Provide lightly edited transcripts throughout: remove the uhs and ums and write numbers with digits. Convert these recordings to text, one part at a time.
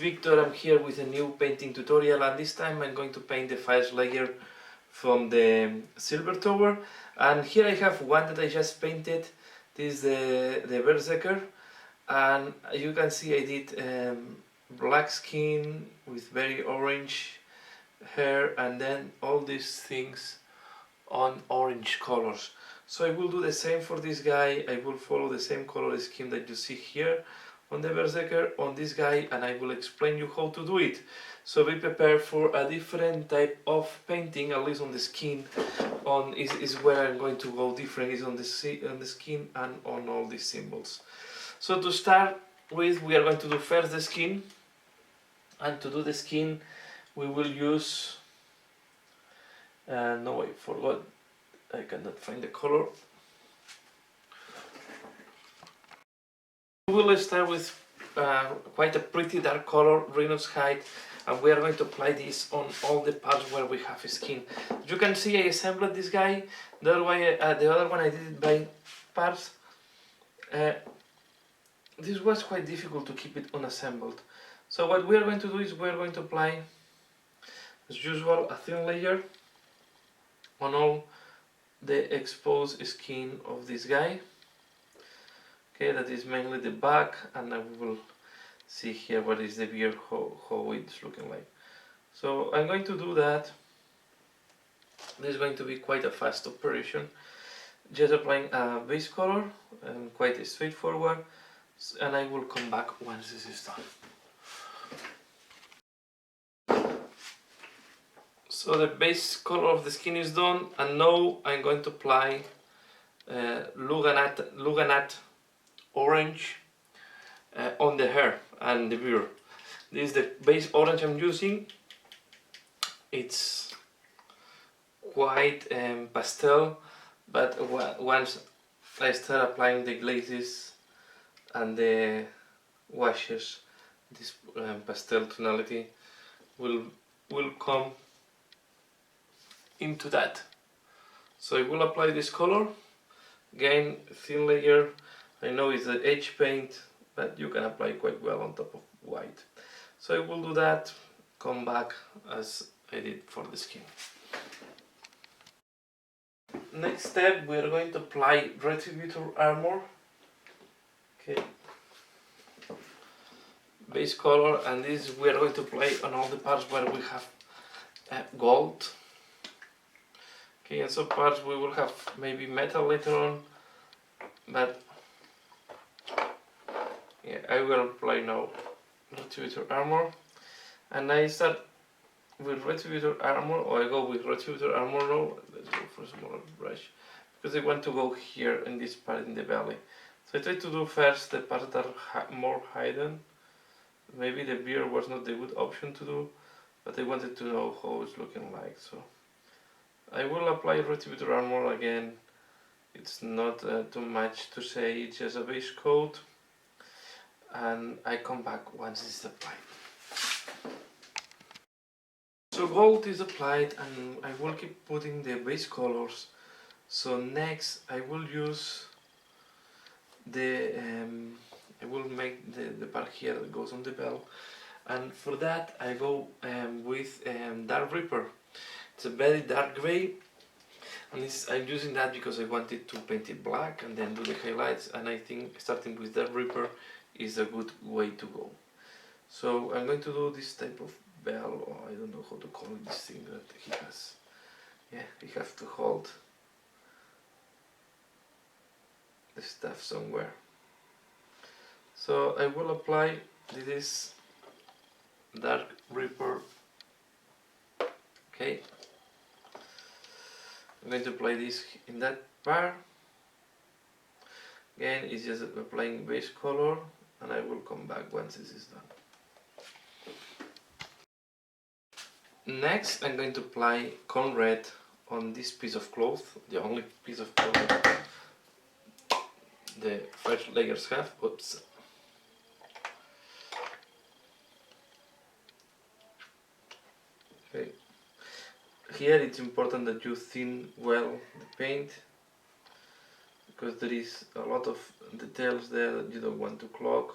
Victor. I'm here with a new painting tutorial, and this time I'm going to paint the Fyreslayer from the Silver Tower. And here I have one that I just painted. This is the Berserker, and you can see I did black skin with very orange hair, and then all these things on orange colors. So I will do the same for this guy. I will follow the same color scheme that you see here on the Berserker on this guy, and I will explain you how to do it. So be prepared for a different type of painting, at least on the skin. Is where I'm going to go different, is on the skin and on all these symbols. So to start with, we are going to do first the skin, and to do the skin we will use no, I forgot, I cannot find the color. We will start with quite a pretty dark color, Rhinox hide, and we are going to apply this on all the parts where we have skin. You can see I assembled this guy. The other one I did it by parts. This was quite difficult to keep it unassembled. So what we are going to do is we are going to apply, as usual, a thin layer on all the exposed skin of this guy. Okay, that is mainly the back, and I will see here what is the beard, how it's looking like. So I'm going to do that. This is going to be quite a fast operation. Just applying a base color, and quite straightforward, and I will come back once this is done. So the base color of the skin is done, and now I'm going to apply Lugganath orange on the hair and the beard. This is the base orange I'm using. It's quite pastel, but once I start applying the glazes and the washes, this pastel tonality will come into that. So I will apply this color, again thin layer. I know it's an edge paint, but you can apply quite well on top of white. So I will do that, come back as I did for the skin. Next step, we are going to apply Retributor armor. Okay. Base color, and this we are going to apply on all the parts where we have gold. Okay, and some parts we will have maybe metal later on, but yeah, I will apply now Retributor armor, and I start with Retributor armor, or I go with Retributor armor now. Let's go for a smaller brush, because I want to go here in this part in the belly. So I try to do first the parts that are more hidden. Maybe the beard was not the good option to do, but I wanted to know how it's looking like. So I will apply Retributor armor again. It's not too much to say, it's just a base coat. And I come back once it's applied. So gold is applied, and I will keep putting the base colors. So next I will use the I will make the part here that goes on the bell, and for that I go with Dark Reaper. It's a very dark grey, and I'm using that because I wanted to paint it black and then do the highlights, and I think starting with Dark Reaper is a good way to go. So I'm going to do this type of bell, or I don't know how to call it, this thing that he has. Yeah, he has to hold the stuff somewhere. So I will apply this Dark Reaper. Okay, I'm going to apply this in that part. Again, it's just applying base color, and I will come back once this is done. Next, I'm going to apply Khorne red on this piece of cloth, the only piece of cloth the first layers have. Oops. Okay. Here it's important that you thin well the paint, because there is a lot of details there that you don't want to clog.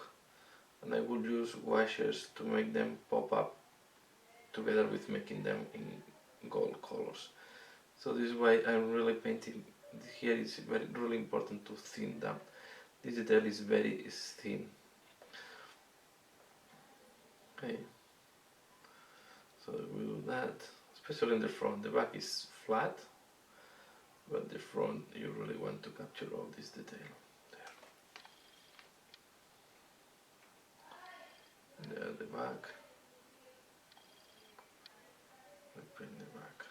and I will use washes to make them pop up together with making them in gold colors. So this is why I'm really painting here. It's really important to thin down. This detail is very thin. Okay, so we do that, especially in the front. The back is flat, but the front you really want to capture all this detail. There the back. We print the back.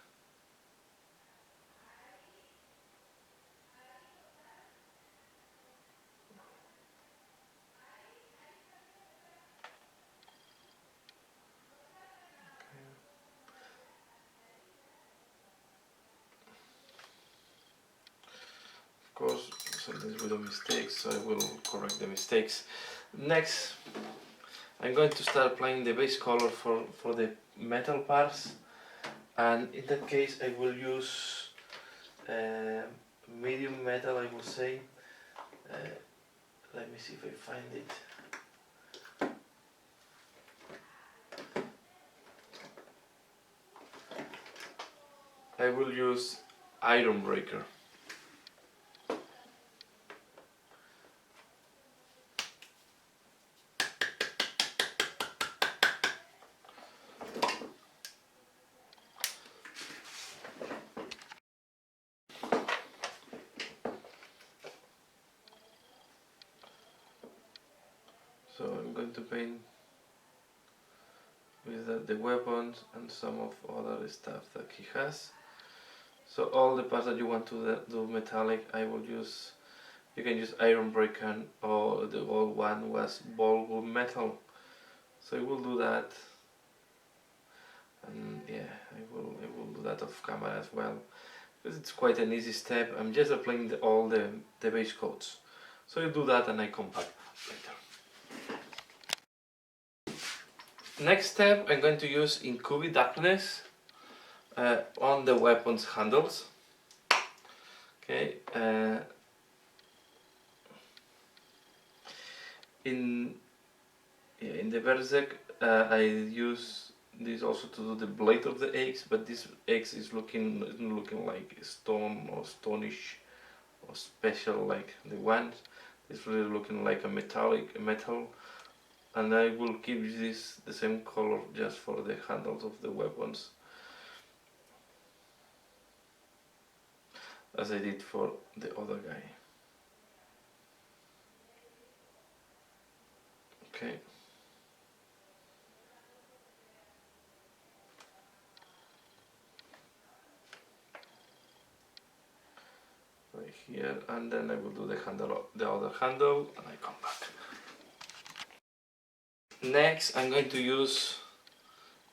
Of course, sometimes we do mistakes, so I will correct the mistakes. Next, I'm going to start applying the base color for the metal parts, and in that case I will use medium metal, I will say. Let me see if I find it. I will use Ironbreaker. So I'm going to paint with the weapons and some of other stuff that he has. So all the parts that you want to do metallic, I will use. You can use Ironbreaker, or the old one was ball metal. So I will do that, and yeah, I will do that off camera as well, because it's quite an easy step. I'm just applying all the base coats. So you do that, and I come back later. Next step, I'm going to use Incubi Darkness on the weapons handles. Okay. In the Berserk, I use this also to do the blade of the axe, but this axe is looking like stone or stonish or special like the one. It's really looking like a metal, and I will keep this the same color just for the handles of the weapons, as I did for the other guy. Okay. Right here, and then I will do the other handle, and I come back. Next, I'm going to use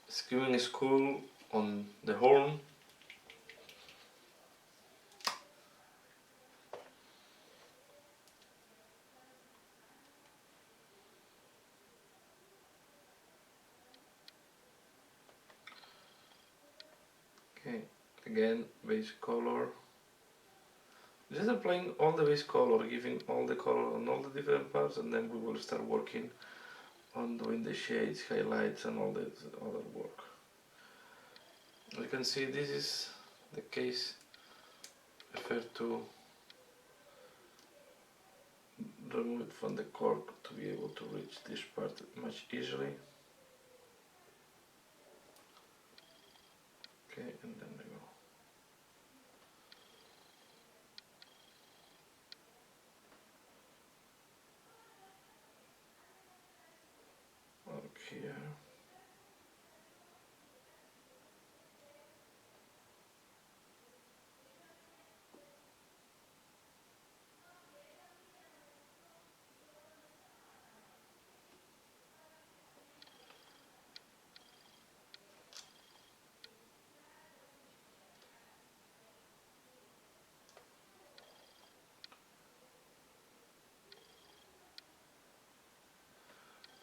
Screaming Skull on the horn. Okay, again, base color. Just applying all the base color, giving all the color on all the different parts, and then we will start working on doing the shades, highlights, and all the other work. You can see this is the case. I prefer to remove it from the cork to be able to reach this part much easily. Okay, and then I go. Up here.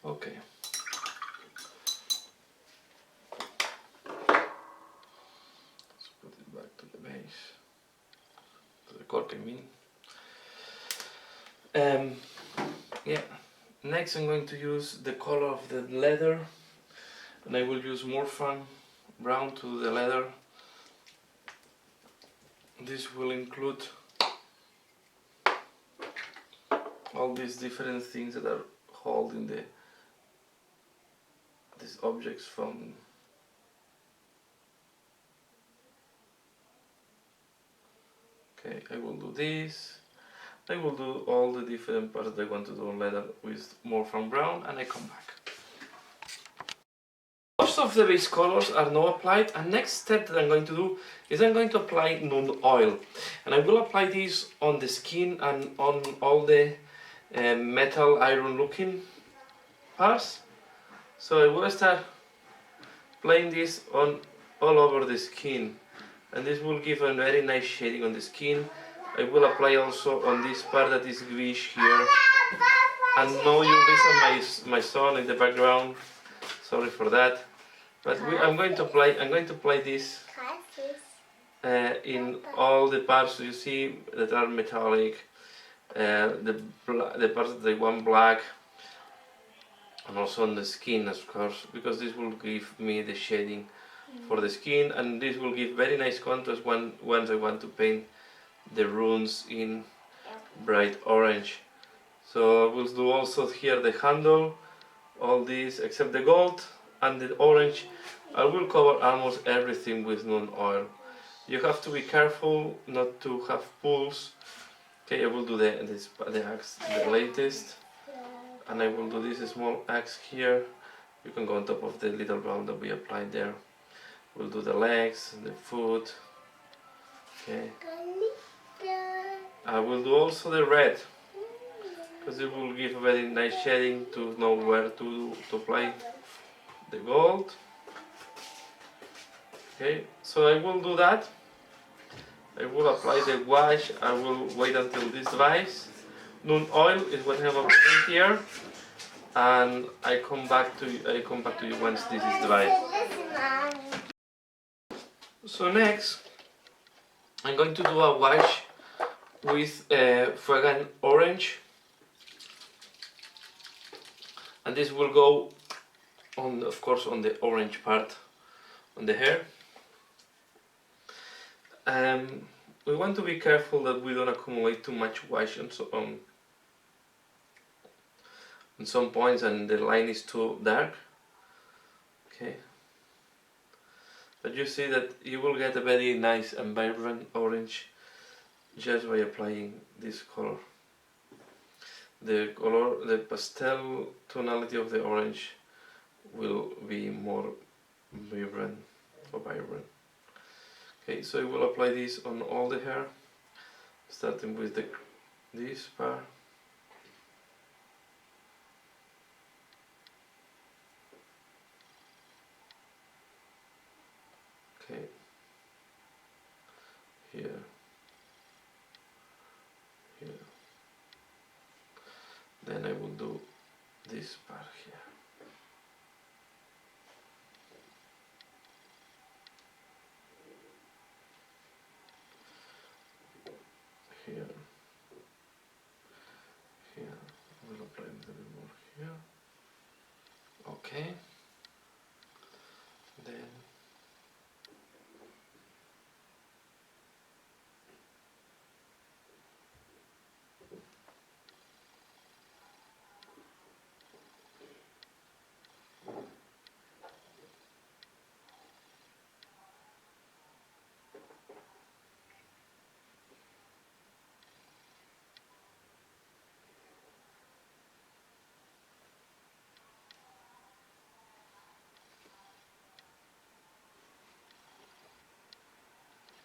Okay. Let's put it back to the base, to the cork I mean. Yeah, Next I'm going to use the color of the leather, and I will use Mourfang brown to the leather. This will include all these different things that are holding these objects from. Okay, I will do this. I will do all the different parts that I want to do on leather with Mourfang brown, and I come back. Most of the base colors are now applied, and next step that I'm going to do is I'm going to apply Nuln oil, and I will apply this on the skin and on all the metal iron looking parts. So I will start applying this on all over the skin, and this will give a very nice shading on the skin. I will apply also on this part that is greenish here, and now you listen my son in the background. Sorry for that, but I'm going to apply this in all the parts you see that are metallic, the parts that they want black, and also on the skin, of course, because this will give me the shading for the skin, and this will give very nice contrast once I want to paint the runes in bright orange. So I will do also here the handle, all these except the gold and the orange. I will cover almost everything with Nuln oil. You have to be careful not to have pulls. Okay, I will do the axe, the latest, and I will do this small axe here. You can go on top of the little brown that we applied there. We'll do the legs, the foot. Okay. I will do also the red, because it will give a very nice shading to know where to apply the gold. Okay, so I will do that. I will apply the wash. I will wait until this dries. Nuln oil is what I have applied here, and I come back to you once this is dry. So next, I'm going to do a wash with Fuegan orange, and this will go on, of course, on the orange part on the hair. We want to be careful that we don't accumulate too much wash on some points and the line is too dark. Okay, but you see that you will get a very nice and vibrant orange just by applying this color. The pastel tonality of the orange will be more vibrant or vibrant. Okay, so I will apply this on all the hair, starting with this part. Okay, here, here. Then I will do this part here. Here, here, I will apply a little bit more here. Okay, then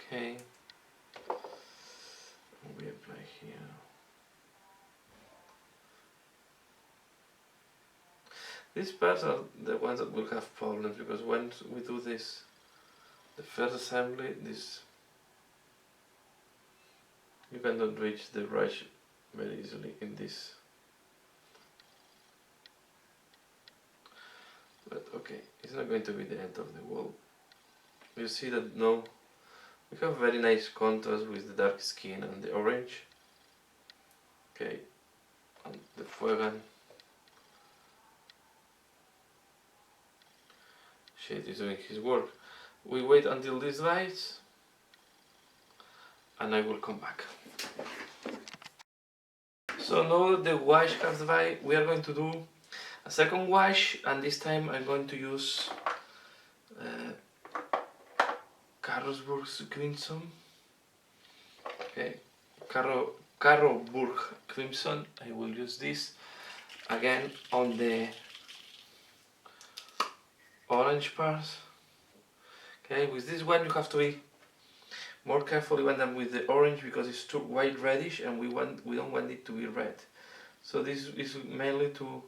okay, we apply here. These parts are the ones that will have problems, because once we do this, the first assembly, you cannot reach the brush very easily in this. But okay, it's not going to be the end of the world. You see that now we have very nice contrast with the dark skin and the orange. Okay, and the Fuegan. Shade is doing his work. We wait until this dries and I will come back. So now that the wash has dried, we are going to do a second wash, and this time I'm going to use Carroburg's Crimson. Okay, Carroburg Crimson. I will use this again on the orange parts. Okay, with this one you have to be more careful even than with the orange because it's too white reddish and we don't want it to be red. So this is mainly to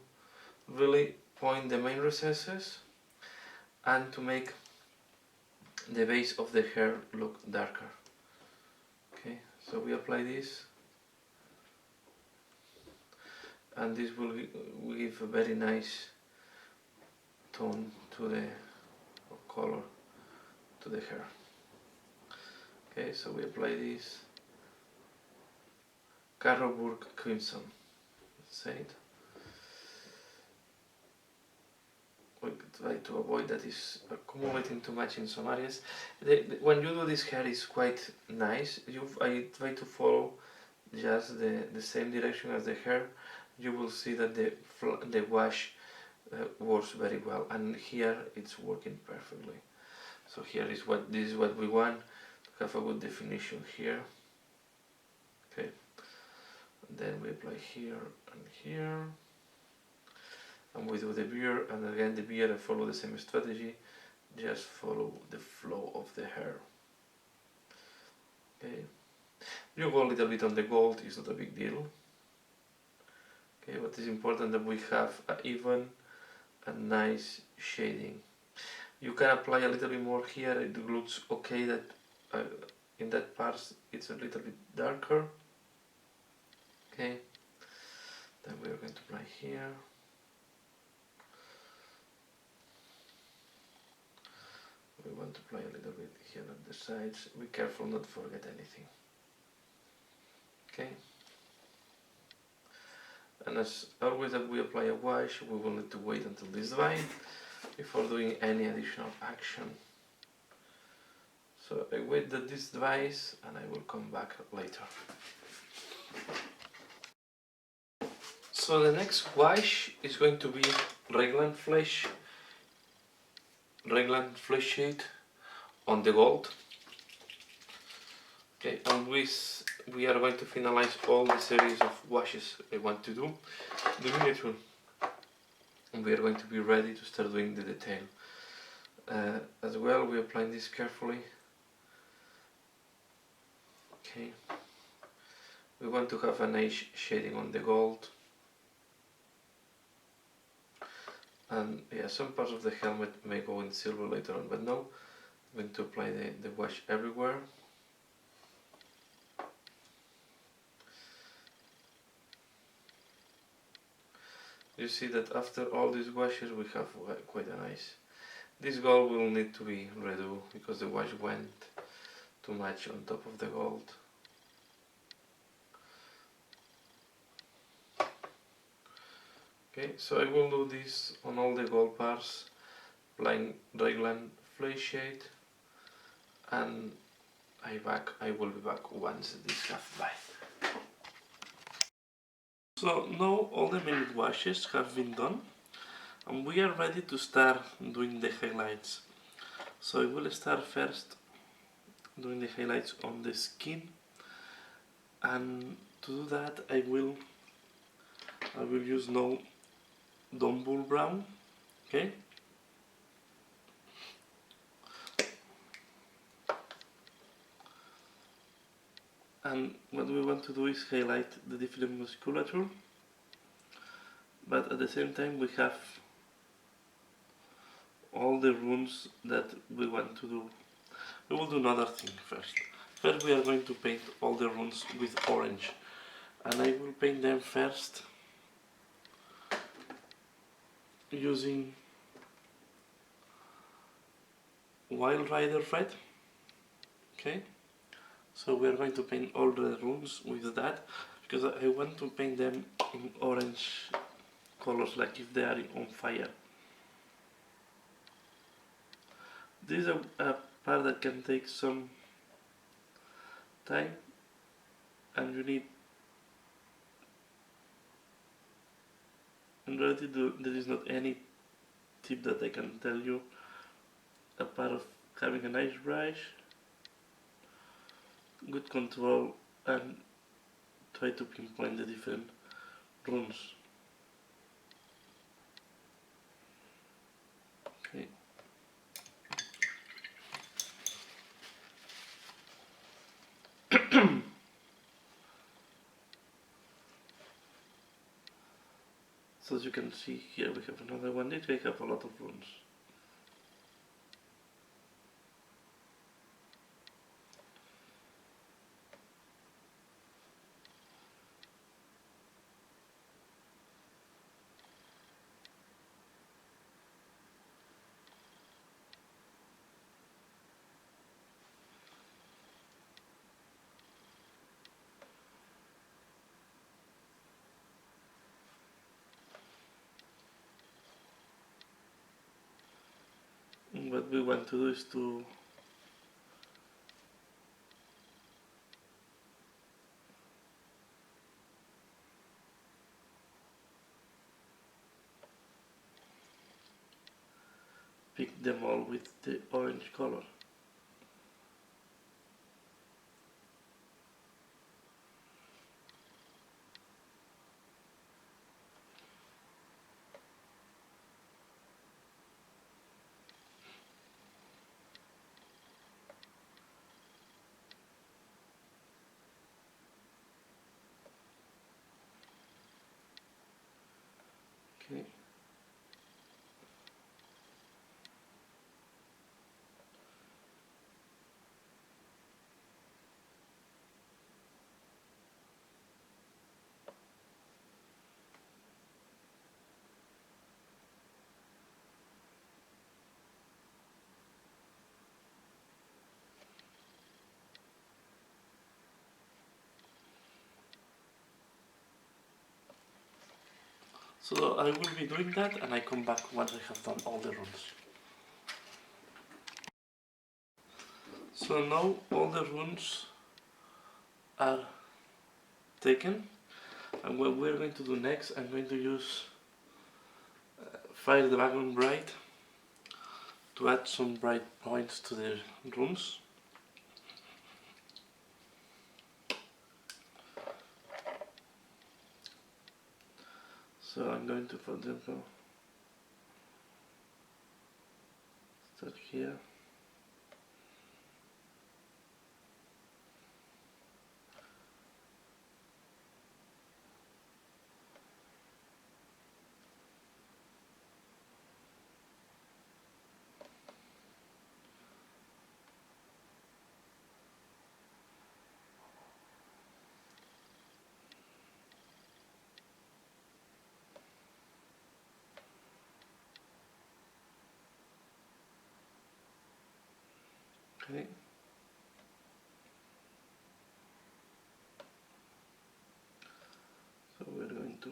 really point the main recesses and to make the base of the hair look darker. Okay, so we apply this and this will give a very nice tone to the color to the hair. Okay, so we apply this Carroburg Crimson. Let's say it. We try to avoid that is accumulating too much in some areas. When you do this hair, it's quite nice. I try to follow just the same direction as the hair. You will see that the wash works very well, and here it's working perfectly. So this is what we want, to have a good definition here. Okay, and then we apply here and here, and we do the beard, and again the beard I follow the same strategy, just follow the flow of the hair. Okay, you go a little bit on the gold, it's not a big deal. Okay, but it's important that we have an even and nice shading. You can apply a little bit more here, it looks okay that in that part it's a little bit darker. Okay, then we are going to apply here. We want to apply a little bit here at the sides. Be careful not to forget anything. Okay. And as always that we apply a wash, we will need to wait until this dries before doing any additional action. So I wait that this dries and I will come back later. So the next wash is going to be Reikland Fleshshade on the gold. Okay, and we are going to finalize all the series of washes I want to do the miniature, and we are going to be ready to start doing the detail. As well, we are applying this carefully. Okay, we want to have a nice shading on the gold, and yeah, some parts of the helmet may go in silver later on, but now I'm going to apply the wash everywhere. You see that after all these washes we have quite a nice. This gold will need to be redo because the wash went too much on top of the gold. Okay, so I will do this on all the gold parts, applying Reikland Fleshshade, and I will be back once this has dried. So now all the minute washes have been done and we are ready to start doing the highlights. So I will start first doing the highlights on the skin, and to do that I will use now Dumble Brown. Okay. And what we want to do is highlight the different musculature, but at the same time we have all the runes that we want to do. We will do another thing first. First we are going to paint all the runes with orange, and I will paint them first using Wild Rider Red. Okay. So we are going to paint all the runes with that, because I want to paint them in orange colors, like if they are on fire. This is a part that can take some time, and you need. In reality, there is not any tip that I can tell you apart of having a nice brush, good control, and try to pinpoint the different runes. Okay. So as you can see here, we have another one. It will have a lot of runes. What we want to do is to pick them all with the orange color. Okay. So I will be doing that, and I come back once I have done all the runes. So now all the runes are taken, and what we're going to do next, I'm going to use Fire the Dragon Bright to add some bright points to the runes. So I'm going to, for example, start here. Okay. So we're going to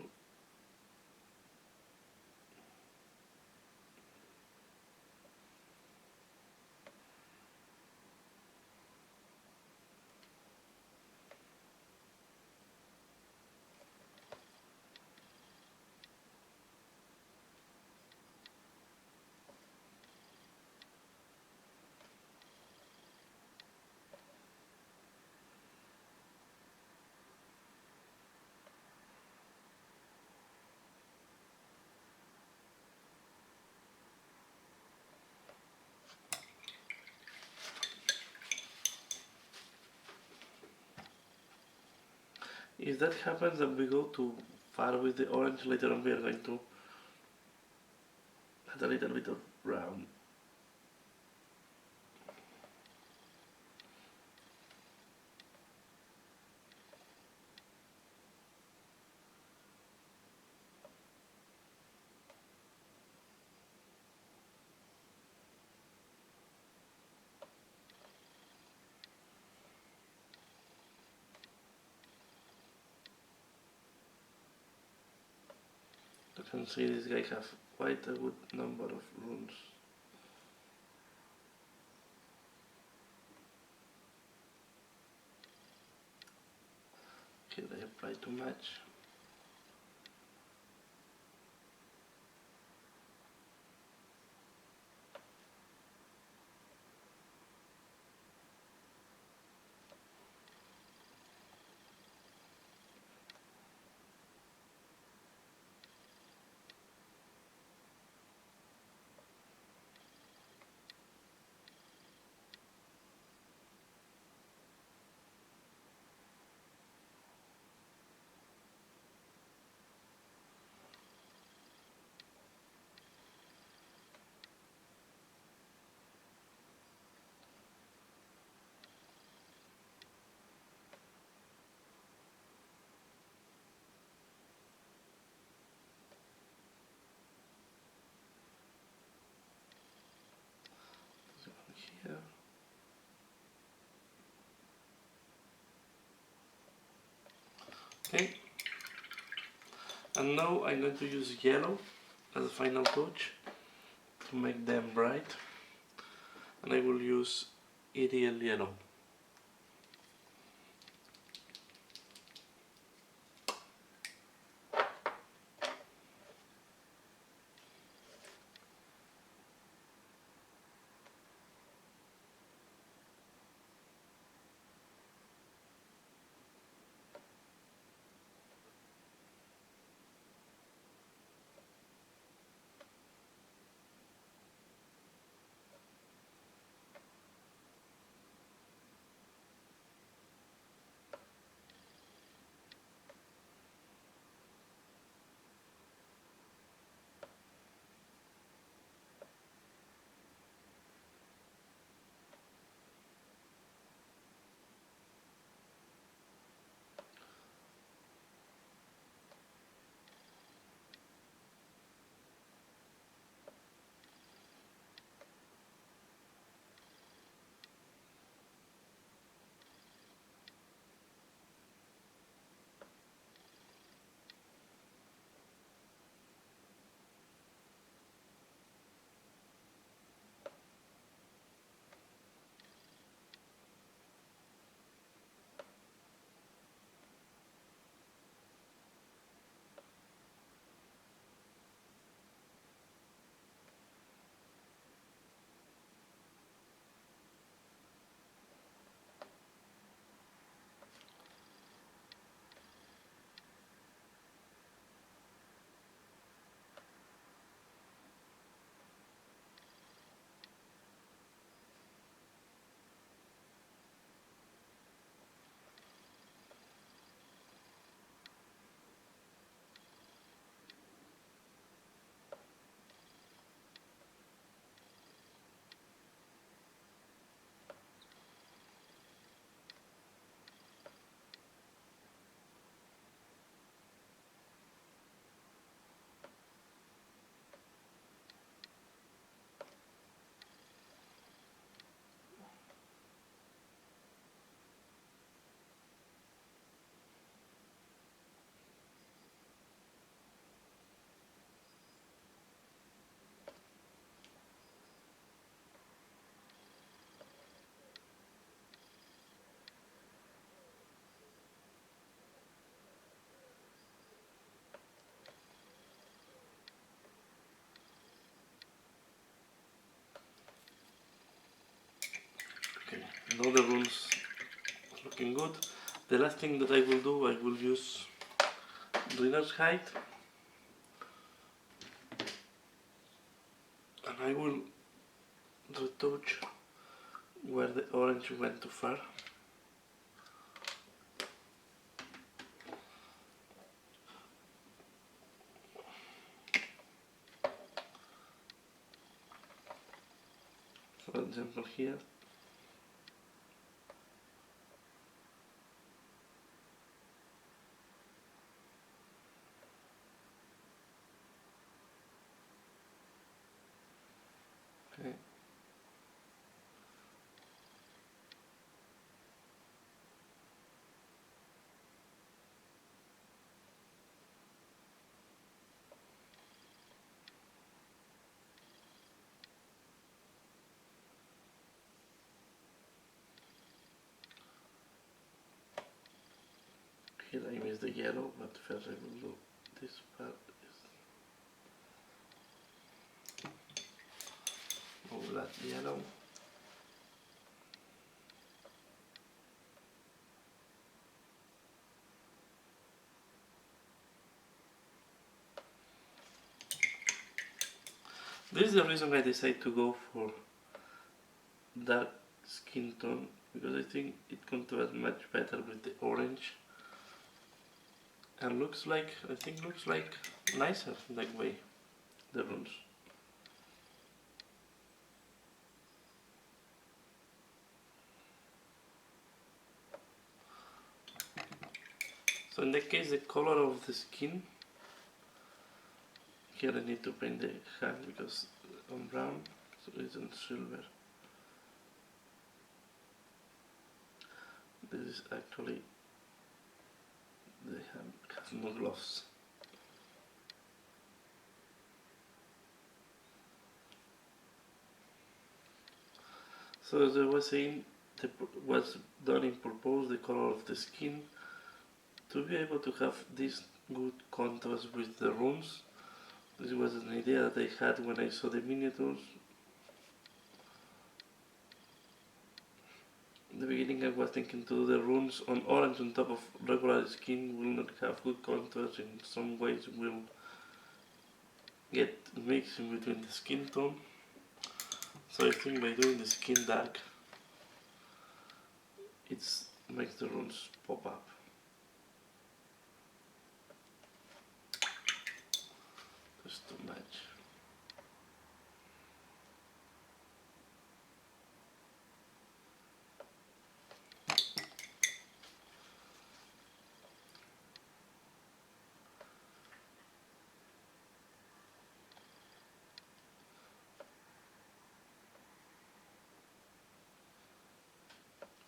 if that happens, then we go to far with the orange. Later on we are going to add a little bit of brown. You can see this guy has quite a good number of runes. Here I apply too much. Here. Okay, and now I'm going to use yellow as a final touch to make them bright, and I will use Yriel yellow. Okay, now the runes are looking good. The last thing that I will do, I will use Fleshshade, and I will retouch where the orange went too far. For example here. Okay. Here I missed the yellow, but first I will do this part. Move that yellow. This is the reason I decided to go for dark skin tone, because I think it contrasts much better with the orange, and I think looks like nicer that way, the runes. So in that case, the color of the skin, here I need to paint the hand because on brown, so it's on silver. This is actually, the hand has no gloves. So as I was saying, was done in purpose, the color of the skin, to be able to have this good contrast with the runes. This was an idea that I had when I saw the miniatures. In the beginning I was thinking to do the runes on orange on top of regular skin will not have good contrast, in some ways will get mixed in between the skin tone. So I think by doing the skin dark, it makes the runes pop up. Just too much.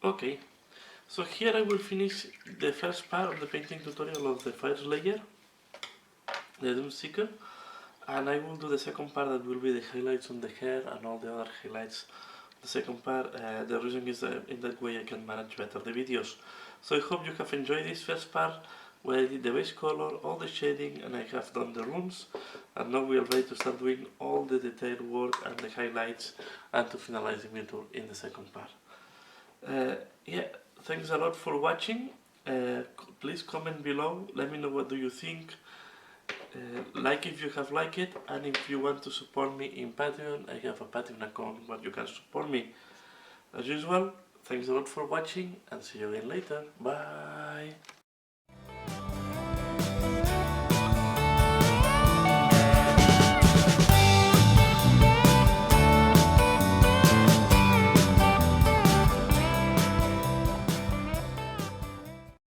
Okay, so here I will finish the first part of the painting tutorial of the Fyreslayer, the Doomseeker, and I will do the second part that will be the highlights on the hair and all the other highlights. The second part, the reason is that in that way I can manage better the videos. So I hope you have enjoyed this first part where I did the base color, all the shading, and I have done the runes, and now we are ready to start doing all the detailed work and the highlights and to finalize the miniature in the second part. Yeah, thanks a lot for watching. Please comment below, let me know what do you think. Like if you have liked it, and if you want to support me in Patreon, I have a Patreon account where you can support me. As usual, thanks a lot for watching and see you again later. Bye!